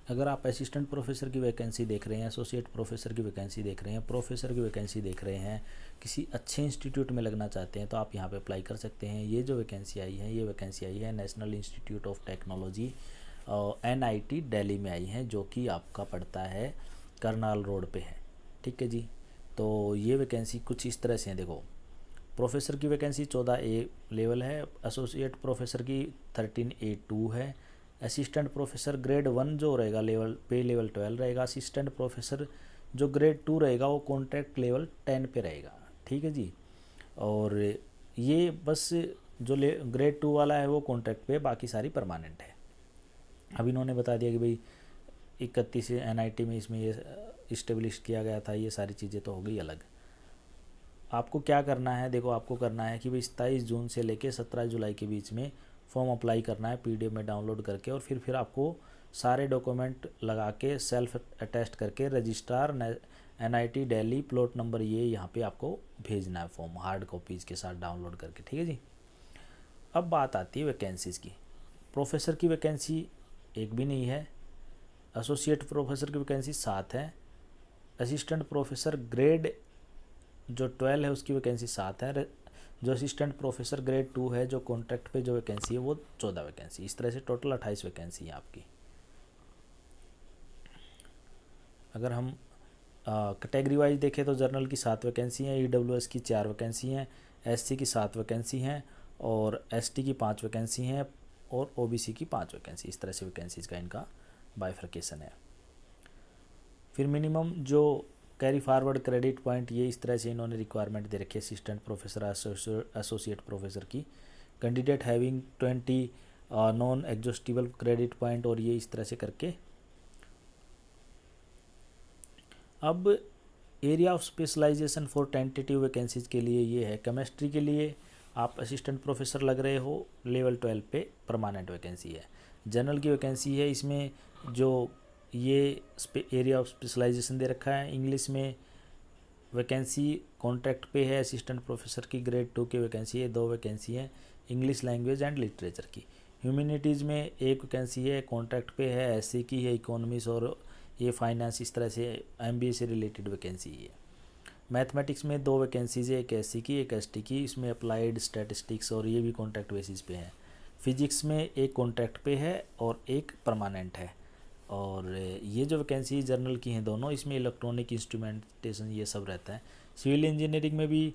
अगर आप assistant professor की वैकेंसी देख रहे हैं, एसोसिएट प्रोफेसर की वैकेंसी देख रहे हैं, प्रोफेसर की वैकेंसी देख रहे हैं, किसी अच्छे इंस्टीट्यूट में लगना चाहते हैं, तो आप यहाँ पे अप्लाई कर सकते हैं। ये जो वैकेंसी आई है, ये वैकेंसी आई है national institute of technology NIT Delhi में आई है, जो कि आपका पड़ता है करनाल रोड पे है। ठीक है जी। तो ये वैकेंसी कुछ इस तरह से है। देखो, प्रोफेसर की वैकेंसी 14A लेवल है, एसोसिएट प्रोफेसर की 13A2 है, असिस्टेंट प्रोफेसर ग्रेड 1 जो रहेगा लेवल पे लेवल 12 रहेगा, असिस्टेंट प्रोफेसर जो ग्रेड 2 रहेगा वो कॉन्ट्रैक्ट लेवल 10 पे रहेगा। ठीक है जी। और ये बस जो ग्रेड 2 वाला है वो कॉन्ट्रैक्ट पे, बाकी सारी परमानेंट है। अब इन्होंने बता दिया कि भाई 31 NIT में इसमें ये इस्टेब्लिश किया गया था, ये सारी चीज़ें तो हो गई अलग। आपको क्या करना है, देखो आपको करना है कि भाई 27 जून से लेके 17 जुलाई के बीच में फॉर्म अप्लाई करना है PDF में डाउनलोड करके, और फिर आपको सारे डॉक्यूमेंट लगा के सेल्फ अटेस्ट करके registrar NIT Delhi plot number ये यहाँ पे आपको भेजना है फॉर्म हार्ड कॉपीज़ के साथ डाउनलोड करके। ठीक है जी। अब बात आती है वैकेंसीज़ की। प्रोफेसर की वैकेंसी एक भी नहीं है, एसोसिएट प्रोफेसर की वैकेंसी 7 है, असिस्टेंट प्रोफेसर ग्रेड जो 12 है उसकी वैकेंसी 7 है, जो असिस्टेंट प्रोफेसर ग्रेड 2 है जो कॉन्ट्रैक्ट पे जो वैकेंसी है वो 14 वैकेंसी। इस तरह से टोटल 28 वैकेंसी है आपकी। अगर हम कैटेगरी वाइज देखें तो जनरल की 7 वैकेंसी हैं, EWS की 4 वैकेंसी हैं, SC की 7 वैकेंसी हैं, और ST की 5 वैकेंसी हैं, और OBC की 5 वैकेंसी। इस तरह से वैकेंसीज़ का इनका बाइफर्केशन है। फिर मिनिमम जो कैरी फॉरवर्ड क्रेडिट पॉइंट, ये इस तरह से इन्होंने रिक्वायरमेंट दे रखी है असिस्टेंट प्रोफेसर एसोसिएट प्रोफेसर की। Candidate having 20 non exhaustible credit point, और ये इस तरह से करके। अब area of specialization for tentative vacancies के लिए ये है, केमिस्ट्री के लिए आप असिस्टेंट प्रोफेसर लग रहे हो लेवल 12 पे, परमानेंट वैकेंसी है। जनरल की वैकेंसी है, इसमें जो ये एरिया ऑफ स्पेशलाइजेशन दे रखा है। इंग्लिश में वैकेंसी कॉन्ट्रैक्ट पे है, असिस्टेंट प्रोफेसर की ग्रेड 2 की वैकेंसी है, 2 वैकेंसी है इंग्लिश लैंग्वेज एंड लिटरेचर की। ह्यूमैनिटीज़ में एक वैकेंसी है, कॉन्ट्रैक्ट पे है, SC की है, इकोनॉमिक्स और ये फाइनेंस, इस तरह से MBA से रिलेटेड वैकेंसी है। मैथमेटिक्स में 2 वैकेंसीज है, एक SC की एक ST की, इसमें अप्लाइड स्टैटिस्टिक्स और ये भी कॉन्ट्रैक्ट बेसिस पे है। फिजिक्स में एक कॉन्ट्रैक्ट पे है और एक परमानेंट है। और ये जो वैकेंसी जर्नल की हैं दोनों, इसमें इलेक्ट्रॉनिक इंस्ट्रूमेंटेशन ये सब रहता है। सिविल इंजीनियरिंग में भी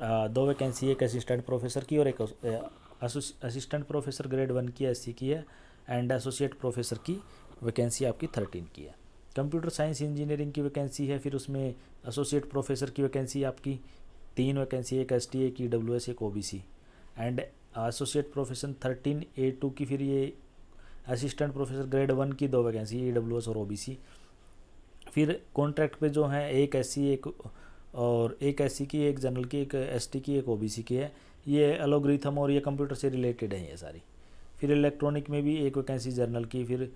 2 वैकेंसी, एक असिस्टेंट प्रोफेसर की और एक असिस्टेंट प्रोफेसर ग्रेड 1 की SC की है, एंड एसोसिएट प्रोफेसर की वैकेंसी आपकी 13 की है। कंप्यूटर साइंस इंजीनियरिंग की वैकेंसी है, फिर उसमें एसोसिएट प्रोफेसर की वैकेंसी आपकी 3 वैकेंसी, एक ST, एक EWS, एक OBC, and associate professor 13A2 की, फिर ये असिस्टेंट प्रोफेसर ग्रेड 1 की 2 वैकेंसी, EWS और OBC। फिर कॉन्ट्रैक्ट पे जो हैं एक SC, एक और एक SC की, एक जनरल की, एक ST की, एक OBC की है। ये एल्गोरिथम और ये कंप्यूटर से रिलेटेड है ये सारी। फिर इलेक्ट्रॉनिक में भी एक वैकेंसी जर्नल की। फिर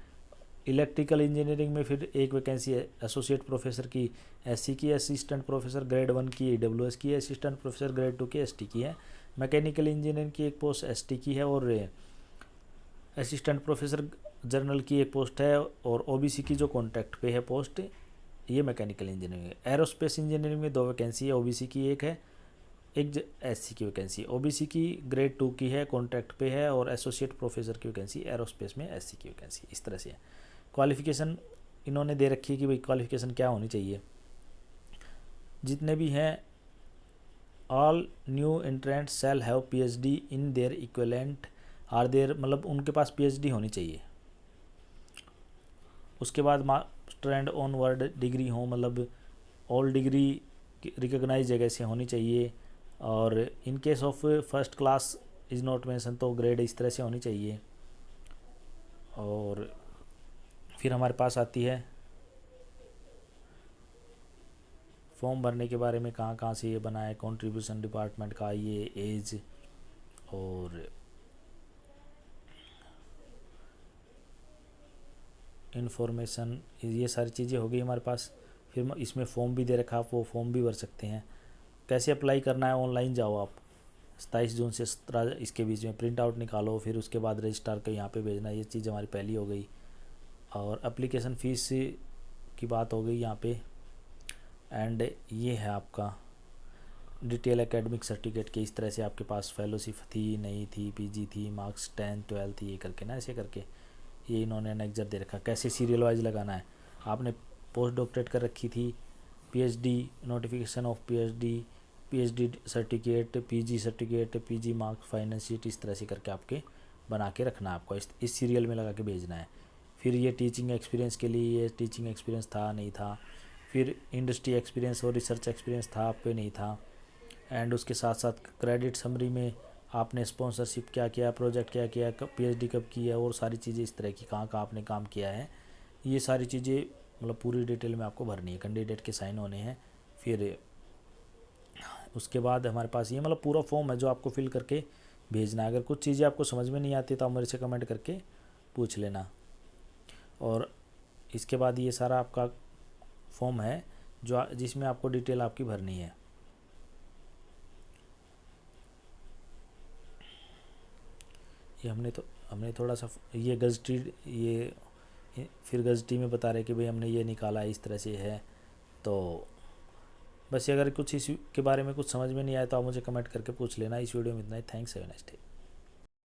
इलेक्ट्रिकल इंजीनियरिंग में फिर एक वैकेंसी एसोसिएट प्रोफेसर की SC की, असिस्टेंट प्रोफेसर ग्रेड 1 की EWS की है, असिस्टेंट प्रोफेसर ग्रेड 2 की ST की है। मैकेनिकल इंजीनियरिंग की एक पोस्ट ST की है, और असिस्टेंट प्रोफेसर जर्नल की एक पोस्ट है, और OBC की जो कॉन्ट्रैक्ट पे है पोस्ट, ये मैकेनिकल इंजीनियरिंग है। एरोस्पेस इंजीनियरिंग में 2 वैकेंसी है, OBC की एक है, एक SC की वैकेंसी। OBC की ग्रेड 2 की है, कॉन्ट्रैक्ट पे है, और एसोसिएट प्रोफेसर की वैकेंसी एरोस्पेस में SC की वैकेंसी। इस तरह से है। क्वालिफ़िकेशन इन्होंने दे रखी है कि भाई क्वालिफ़िकेशन क्या होनी चाहिए। जितने भी हैं, all new entrant shall have PhD in their equivalent are there, मतलब उनके पास PhD होनी चाहिए। उसके बाद master and onward degree हो, मतलब ऑल डिग्री रिकॉग्नाइज जगह से होनी चाहिए। और in case of first class is not mention, तो ग्रेड इस तरह से होनी चाहिए। और फिर हमारे पास आती है फॉर्म भरने के बारे में, कहाँ कहाँ से ये बना है, कंट्रीब्यूशन डिपार्टमेंट का, ये एज और इन्फॉर्मेशन, ये सारी चीज़ें हो गई हमारे पास। फिर इसमें फॉर्म भी दे रखा, आप वो फॉर्म भी भर सकते हैं। कैसे अप्लाई करना है, ऑनलाइन जाओ आप, 27 जून से 17 इसके बीच में प्रिंट आउट निकालो, फिर उसके बाद रजिस्ट्रार को यहाँ पे भेजना। ये चीज़ हमारी पहली हो गई। और एप्लीकेशन फ़ीस की बात हो गई यहाँ पे। एंड ये है आपका डिटेल एकेडमिक सर्टिफिकेट के, इस तरह से आपके पास फेलोशिप थी नहीं थी, पीजी थी, मार्क्स 10 12 ये करके ना, ऐसे करके ये इन्होंने एनेक्जर दे रखा। कैसे सीरियल वाइज लगाना है, आपने पोस्ट डॉक्टरेट कर रखी थी, PhD, notification of PhD, PhD certificate, PG certificate, PG marks, finance sheet, इस तरह से करके आपके बना के रखना है आपको, इस सीरियल में लगा के भेजना है। फिर ये टीचिंग एक्सपीरियंस के लिए, ये टीचिंग एक्सपीरियंस था नहीं था, फिर इंडस्ट्री एक्सपीरियंस और रिसर्च एक्सपीरियंस था आप पे नहीं था। एंड उसके साथ साथ क्रेडिट समरी में आपने स्पॉन्सरशिप क्या किया, प्रोजेक्ट क्या किया, कब पीएचडी कब की है, और सारी चीज़ें इस तरह की कहाँ कहाँ आपने काम किया है, ये सारी चीज़ें मतलब पूरी डिटेल में आपको भरनी है, कैंडिडेट के साइन होने हैं। फिर उसके बाद हमारे पास ये मतलब पूरा फॉर्म है जो आपको फिल करके भेजना है। अगर कुछ चीज़ें आपको समझ में नहीं आती तो आप मेरे से कमेंट करके पूछ लेना। और इसके बाद ये सारा आपका फॉर्म है जो जिसमें आपको डिटेल आपकी भरनी है। ये हमने थोड़ा सा ये गजटी, ये फिर गजटी में बता रहे कि भाई हमने ये निकाला इस तरह से है। तो बस अगर कुछ इस के बारे में कुछ समझ में नहीं आया तो आप मुझे कमेंट करके पूछ लेना। इस वीडियो में इतना ही। Thanks, have a nice day.